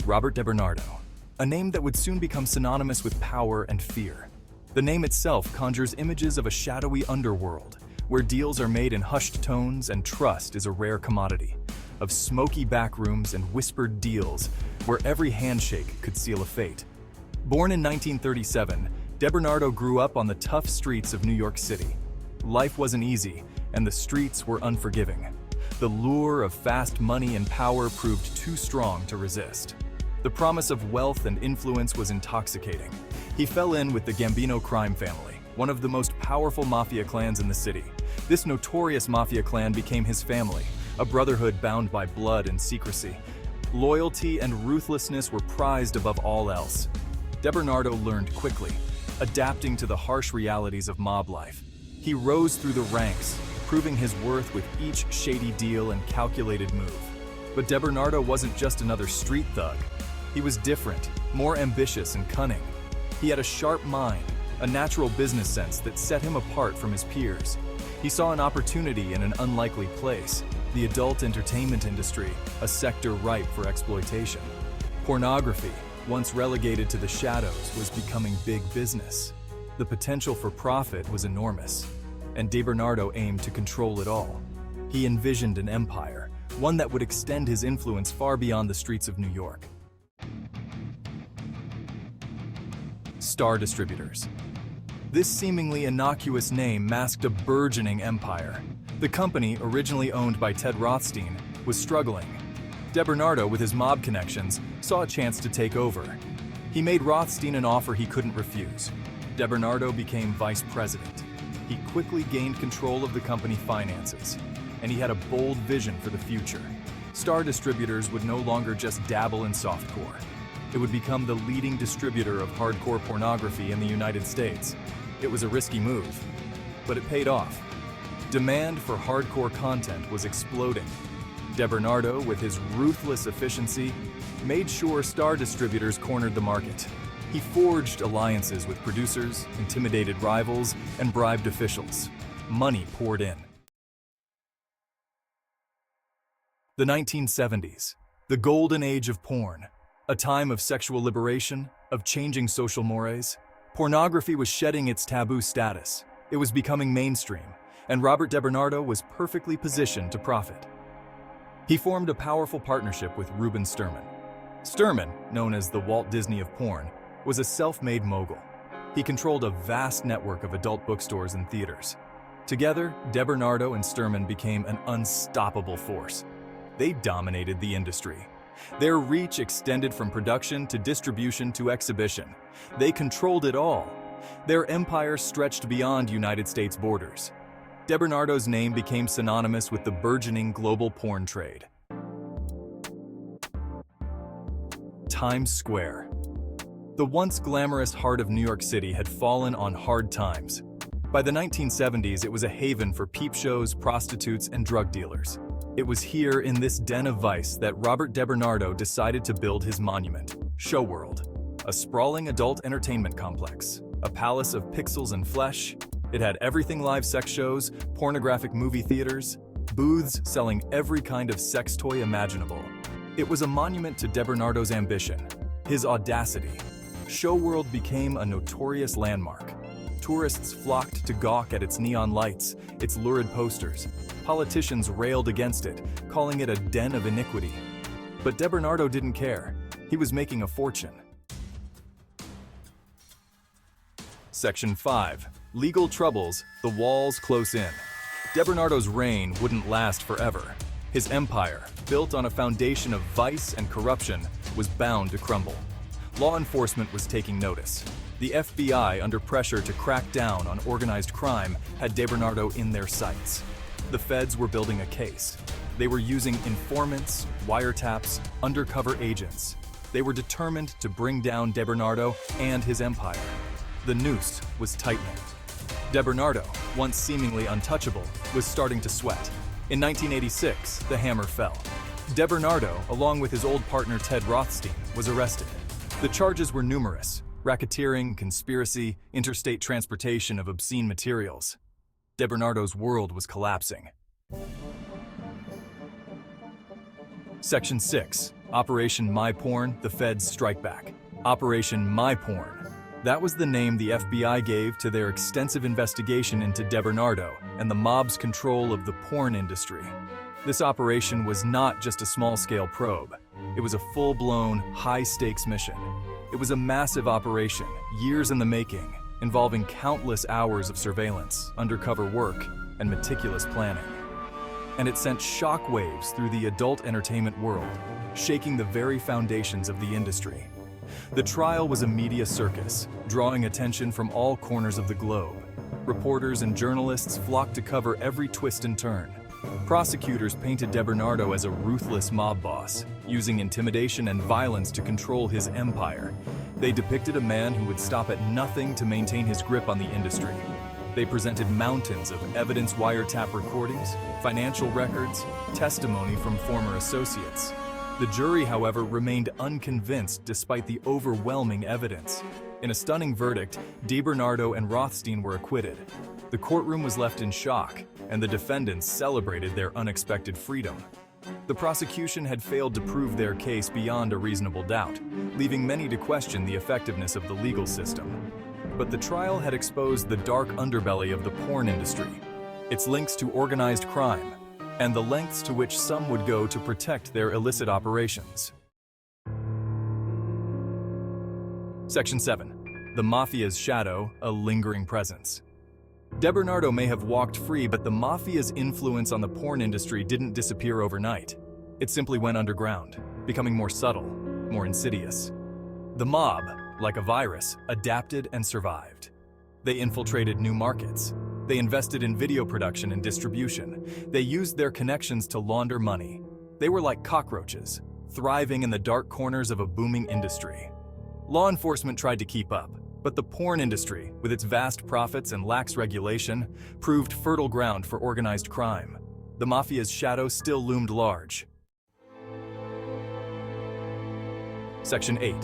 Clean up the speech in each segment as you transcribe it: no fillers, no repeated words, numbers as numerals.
Robert DeBernardo, a name that would soon become synonymous with power and fear. The name itself conjures images of a shadowy underworld, where deals are made in hushed tones and trust is a rare commodity, of smoky backrooms and whispered deals where every handshake could seal a fate. Born in 1937, DeBernardo grew up on the tough streets of New York City. Life wasn't easy, and the streets were unforgiving. The lure of fast money and power proved too strong to resist. The promise of wealth and influence was intoxicating. He fell in with the Gambino crime family, one of the most powerful mafia clans in the city. This notorious mafia clan became his family, a brotherhood bound by blood and secrecy. Loyalty and ruthlessness were prized above all else. DeBernardo learned quickly, adapting to the harsh realities of mob life. He rose through the ranks, proving his worth with each shady deal and calculated move. But DeBernardo wasn't just another street thug. He was different, more ambitious and cunning. He had a sharp mind, a natural business sense that set him apart from his peers. He saw an opportunity in an unlikely place, the adult entertainment industry, a sector ripe for exploitation. Pornography, once relegated to the shadows, was becoming big business. The potential for profit was enormous, and DeBernardo aimed to control it all. He envisioned an empire, one that would extend his influence far beyond the streets of New York. Star Distributors. This seemingly innocuous name masked a burgeoning empire. The company, originally owned by Ted Rothstein, was struggling. DeBernardo, with his mob connections, saw a chance to take over. He made Rothstein an offer he couldn't refuse. DeBernardo became vice president. He quickly gained control of the company finances, and he had a bold vision for the future. Star Distributors would no longer just dabble in softcore. It would become the leading distributor of hardcore pornography in the United States. It was a risky move, but it paid off. Demand for hardcore content was exploding. DeBernardo, with his ruthless efficiency, made sure Star Distributors cornered the market. He forged alliances with producers, intimidated rivals, and bribed officials. Money poured in. The 1970s, the golden age of porn. A time of sexual liberation, of changing social mores. Pornography was shedding its taboo status. It was becoming mainstream, and Robert DeBernardo was perfectly positioned to profit. He formed a powerful partnership with Reuben Sterman. Sterman, known as the Walt Disney of porn, was a self-made mogul. He controlled a vast network of adult bookstores and theaters. Together, DeBernardo and Sterman became an unstoppable force. They dominated the industry. Their reach extended from production to distribution to exhibition. They controlled it all. Their empire stretched beyond United States borders. DeBernardo's name became synonymous with the burgeoning global porn trade. Times Square. The once glamorous heart of New York City had fallen on hard times. By the 1970s, it was a haven for peep shows, prostitutes, and drug dealers. It was here, in this den of vice, that Robert DeBernardo decided to build his monument, Showworld, a sprawling adult entertainment complex, a palace of pixels and flesh. It had everything: live sex shows, pornographic movie theaters, booths selling every kind of sex toy imaginable. It was a monument to DeBernardo's ambition, his audacity. Showworld became a notorious landmark. Tourists flocked to gawk at its neon lights, its lurid posters. Politicians railed against it, calling it a den of iniquity. But DeBernardo didn't care. He was making a fortune. Section 5. Legal troubles, the walls close in. DeBernardo's reign wouldn't last forever. His empire, built on a foundation of vice and corruption, was bound to crumble. Law enforcement was taking notice. The FBI, under pressure to crack down on organized crime, had DeBernardo in their sights. The feds were building a case. They were using informants, wiretaps, undercover agents. They were determined to bring down DeBernardo and his empire. The noose was tightening. DeBernardo, once seemingly untouchable, was starting to sweat. In 1986, the hammer fell. DeBernardo, along with his old partner Ted Rothstein, was arrested. The charges were numerous: racketeering, conspiracy, interstate transportation of obscene materials. DeBernardo's world was collapsing. Section 6. Operation My Porn, the Feds Strike Back. Operation My Porn. That was the name the FBI gave to their extensive investigation into DeBernardo and the mob's control of the porn industry. This operation was not just a small-scale probe. It was a full-blown, high-stakes mission. It was a massive operation, years in the making, involving countless hours of surveillance, undercover work, and meticulous planning. And it sent shockwaves through the adult entertainment world, shaking the very foundations of the industry. The trial was a media circus, drawing attention from all corners of the globe. Reporters and journalists flocked to cover every twist and turn. Prosecutors painted DeBernardo as a ruthless mob boss, using intimidation and violence to control his empire. They depicted a man who would stop at nothing to maintain his grip on the industry. They presented mountains of evidence wiretap recordings, financial records, testimony from former associates. The jury, however, remained unconvinced despite the overwhelming evidence. In a stunning verdict, DeBernardo and Rothstein were acquitted. The courtroom was left in shock, and the defendants celebrated their unexpected freedom. The prosecution had failed to prove their case beyond a reasonable doubt, leaving many to question the effectiveness of the legal system. But the trial had exposed the dark underbelly of the porn industry, its links to organized crime, and the lengths to which some would go to protect their illicit operations. Section 7. The Mafia's Shadow, a Lingering Presence. DeBernardo may have walked free, but the Mafia's influence on the porn industry didn't disappear overnight. It simply went underground, becoming more subtle, more insidious. The mob, like a virus, adapted and survived. They infiltrated new markets. They invested in video production and distribution. They used their connections to launder money. They were like cockroaches, thriving in the dark corners of a booming industry. Law enforcement tried to keep up, but the porn industry, with its vast profits and lax regulation, proved fertile ground for organized crime. The Mafia's shadow still loomed large. Section 8.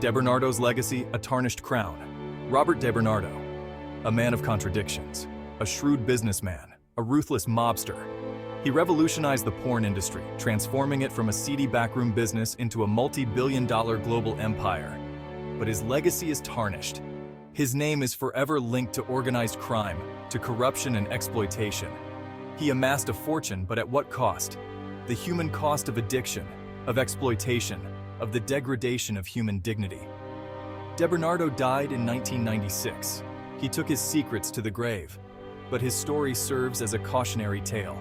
DeBernardo's Legacy, a Tarnished Crown. Robert DeBernardo, a man of contradictions, a shrewd businessman, a ruthless mobster. He revolutionized the porn industry, transforming it from a seedy backroom business into a multi-billion-dollar global empire. But his legacy is tarnished. His name is forever linked to organized crime, to corruption and exploitation. He amassed a fortune, but at what cost? The human cost of addiction, of exploitation, of the degradation of human dignity. DeBernardo died in 1996. He took his secrets to the grave, but his story serves as a cautionary tale.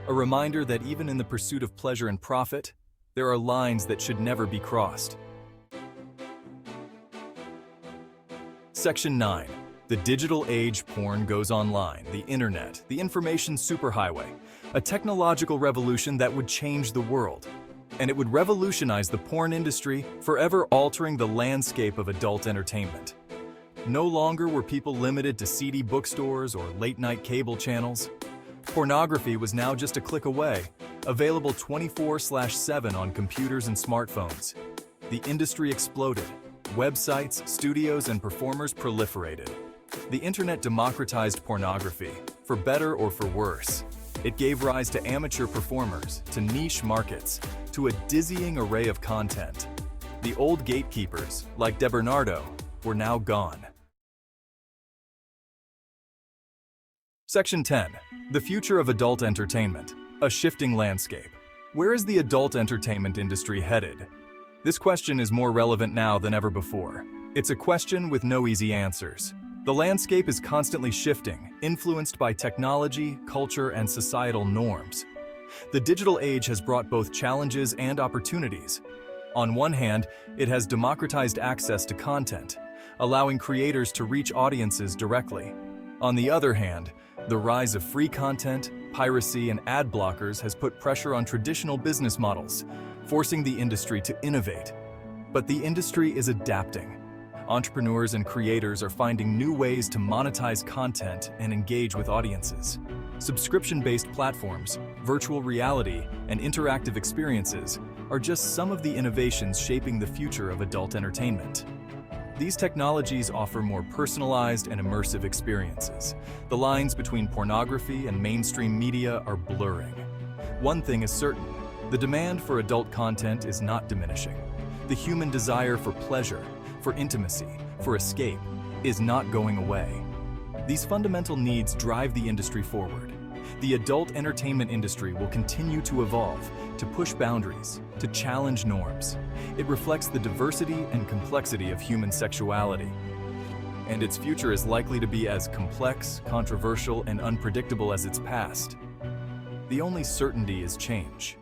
A reminder that even in the pursuit of pleasure and profit, there are lines that should never be crossed. Section 9. The digital age porn goes online, the internet, the information superhighway, a technological revolution that would change the world. And it would revolutionize the porn industry, forever altering the landscape of adult entertainment. No longer were people limited to seedy bookstores or late-night cable channels. Pornography was now just a click away, available 24/7 on computers and smartphones. The industry exploded. Websites, studios, and performers proliferated. The internet democratized pornography, for better or for worse. It gave rise to amateur performers, to niche markets, to a dizzying array of content. The old gatekeepers, like DeBernardo, were now gone. Section 10. The future of adult entertainment, a shifting landscape. Where is the adult entertainment industry headed? This question is more relevant now than ever before. It's a question with no easy answers. The landscape is constantly shifting, influenced by technology, culture, and societal norms. The digital age has brought both challenges and opportunities. On one hand, it has democratized access to content, allowing creators to reach audiences directly. On the other hand, the rise of free content, piracy, and ad blockers has put pressure on traditional business models, forcing the industry to innovate. But the industry is adapting. Entrepreneurs and creators are finding new ways to monetize content and engage with audiences. Subscription-based platforms, virtual reality, and interactive experiences are just some of the innovations shaping the future of adult entertainment. These technologies offer more personalized and immersive experiences. The lines between pornography and mainstream media are blurring. One thing is certain: The demand for adult content is not diminishing. The human desire for pleasure, for intimacy, for escape, is not going away. These fundamental needs drive the industry forward. The adult entertainment industry will continue to evolve, to push boundaries, to challenge norms. It reflects the diversity and complexity of human sexuality. And its future is likely to be as complex, controversial, and unpredictable as its past. The only certainty is change.